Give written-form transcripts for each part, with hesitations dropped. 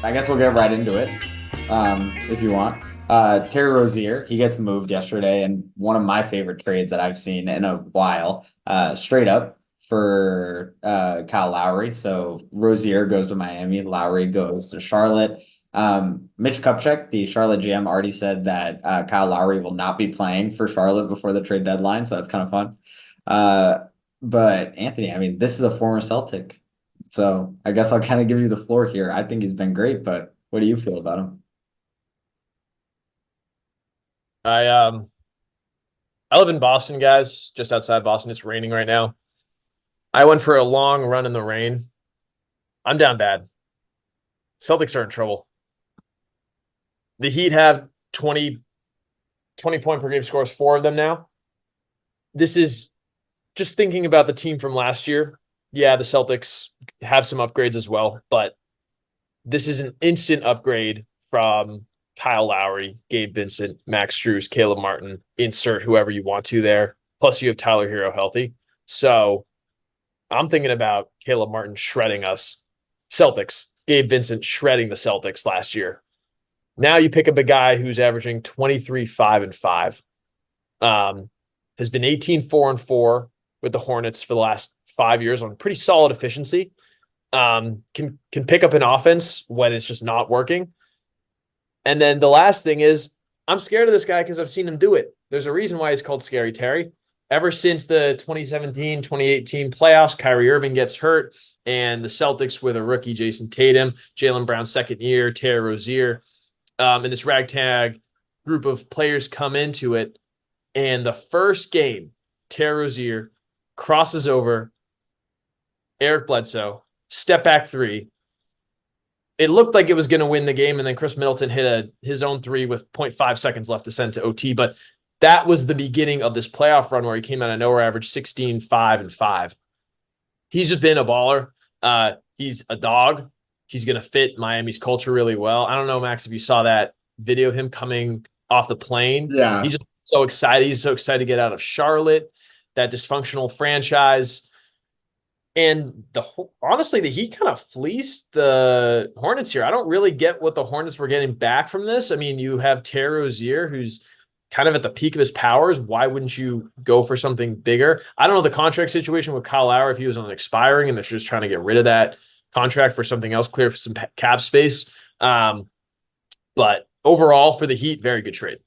I guess we'll get right into it, if you want. Terry Rozier, he gets moved yesterday, and one of my favorite trades that I've seen in a while, straight up for Kyle Lowry. So Rozier goes to Miami, Lowry goes to Charlotte. Mitch Kupchak, the Charlotte GM, already said that Kyle Lowry will not be playing for Charlotte before the trade deadline, so that's kind of fun. Uh, but Anthony, I mean, this is a former Celtic. So I guess I'll kind of give you the floor here. I think he's been great, but what do you feel about him? I um I live in Boston, guys, just outside Boston. It's raining right now. I went for a long run in the rain. I'm down bad. Celtics are in trouble. The Heat have 20 point per game scores, four of them now. This is just thinking about the team from last year. Yeah, the Celtics have some upgrades as well, but this is an instant upgrade from Kyle Lowry, Gabe Vincent, Max Strus, Caleb Martin, insert whoever you want to there. Plus, you have Tyler Hero healthy. So I'm thinking about Caleb Martin shredding us. Celtics, Gabe Vincent shredding the Celtics last year. Now you pick up a guy who's averaging 23, 5, and 5. Has been 18, 4, and 4 with the Hornets for the last 5 years on pretty solid efficiency. Can pick up an offense when it's just not working. And then the last thing is I'm scared of this guy because I've seen him do it. There's a reason why he's called Scary Terry. Ever since the 2017, 2018 playoffs, Kyrie Irving gets hurt, and the Celtics with a rookie, Jason Tatum, Jaylen Brown's second year, Terry Rozier, and this ragtag group of players come into it. And the first game, Terry Rozier crosses over Eric Bledsoe, step back three. It looked like it was going to win the game, and then Chris Middleton hit his own three with zero point 0.5 seconds left to send to OT. But that was the beginning of this playoff run where he came out of nowhere, averaged 16, 5, and 5. He's just been a baller. He's a dog. He's going to fit Miami's culture really well. I don't know, Max, if you saw that video of him coming off the plane. He's Yeah. just so excited. He's so excited to get out of Charlotte, that dysfunctional franchise. And honestly, the Heat kind of fleeced the Hornets here. I don't really get what the Hornets were getting back from this. I mean, you have Terry Rozier, who's kind of at the peak of his powers. Why wouldn't you go for something bigger? I don't know the contract situation with Kyle Lowry, if he was on expiring and they're just trying to get rid of that contract for something else, clear some cap space. But overall, for the Heat, very good trade.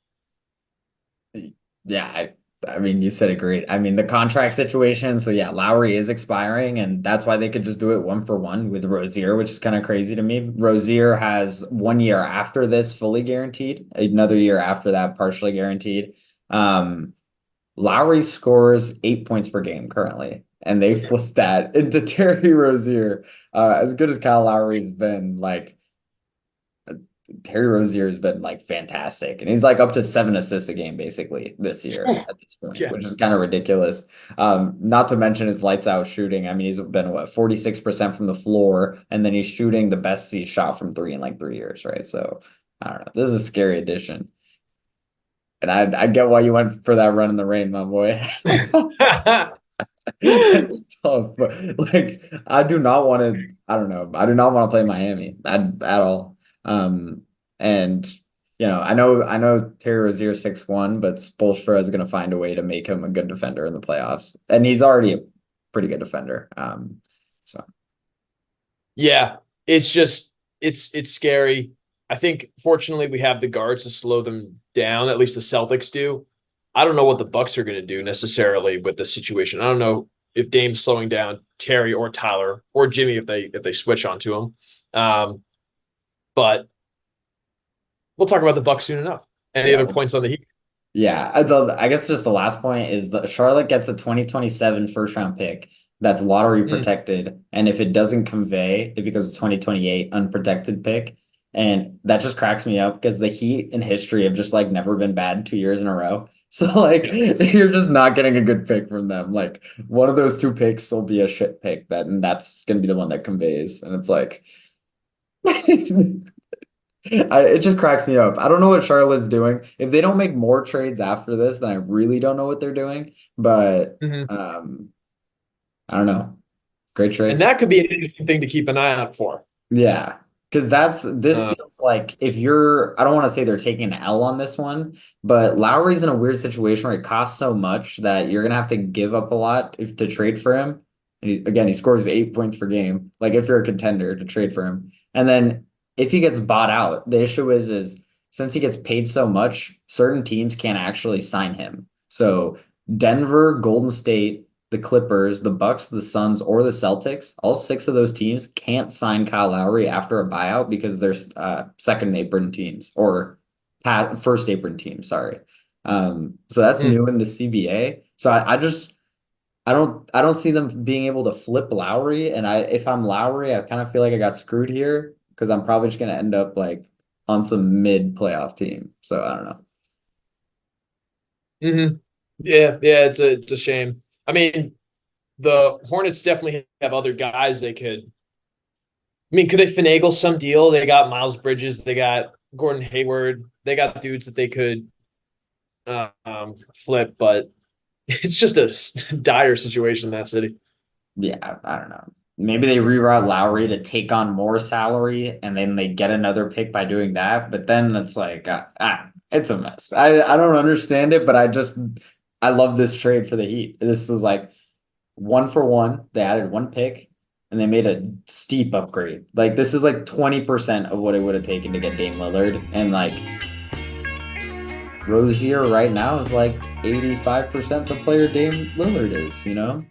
Yeah, I mean, you said it great. I mean, the contract situation. So yeah, Lowry is expiring, and that's why they could just do it one for one with Rozier, which is kind of crazy to me. Rozier has 1 year after this fully guaranteed, another year after that partially guaranteed. Um, Lowry scores 8 points per game currently, and they flipped that into Terry Rozier. As good as Kyle Lowry's been, like Terry Rozier has been like fantastic, and he's like up to 7 assists a game basically this year at this point, Yeah. which is kind of ridiculous. Not to mention his lights out shooting. I mean, he's been what 46% from the floor, and then he's shooting the best he's shot from three in like 3 years, right? So I don't know. This is a scary addition, and I get why you went for that run in the rain, my boy. It's tough, but like I do not want to. I don't know. I do not want to play Miami at all. And I know Terry Rozier 6'1", but Spoelstra is going to find a way to make him a good defender in the playoffs, and he's already a pretty good defender. So Yeah, it's just it's scary. I think fortunately we have the guards to slow them down. At least the Celtics do. I don't know what the Bucks are going to do necessarily with the situation. I don't know if Dame's slowing down Terry or Tyler or Jimmy if they switch onto him. Um, but we'll talk about the Bucks soon enough. Any yeah, other points on the Heat? yeah. I guess just the last point is the Charlotte gets a 2027 first round pick that's lottery Mm, protected. And if it doesn't convey, it becomes a 2028 unprotected pick. And that just cracks me up because the Heat in history have just like never been bad 2 years in a row. So like yeah. you're just not getting a good pick from them. Like one of those two picks will be a shit pick and that's gonna be the one that conveys. And it's like it just cracks me up. I don't know what Charlotte's doing. If they don't make more trades after this, then I really don't know what they're doing. But Mhm. I don't know. Great And trade. that could be an interesting thing to keep an eye out for. Yeah. Because this Uh, feels like if you're, I don't want to say they're taking an L on this one, but Lowry's in a weird situation where it costs so much that you're gonna have to give up a lot if to trade for him. And again, he scores 8 points per game. Like if you're a contender to trade for him, and then if he gets bought out, the issue is since he gets paid so much, certain teams can't actually sign him. So Denver, Golden State, the Clippers, the Bucks, the Suns, or the Celtics, all six of those teams can't sign Kyle Lowry after a buyout because they're second apron teams or first apron teams. Sorry. So that's mm, new in the CBA. So I don't see them being able to flip Lowry. And if I'm Lowry, I kind of feel like I got screwed here because I'm probably just gonna end up like on some mid playoff team. So I don't know. hmm Yeah, it's a shame. I mean, the Hornets definitely have other guys they could. I mean, could they finagle some deal? They got Miles Bridges, they got Gordon Hayward, they got dudes that they could flip, but it's just a dire situation in that city. Yeah, I don't know. Maybe they reroute Lowry to take on more salary and then they get another pick by doing that. But then it's like, it's a mess. I don't understand it, but I love this trade for the Heat. This is like 1 for 1. They added one pick and they made a steep upgrade. Like this is like 20% of what it would have taken to get Dame Lillard. And like Rozier right now is like 85% the player Dame Lillard is, you know?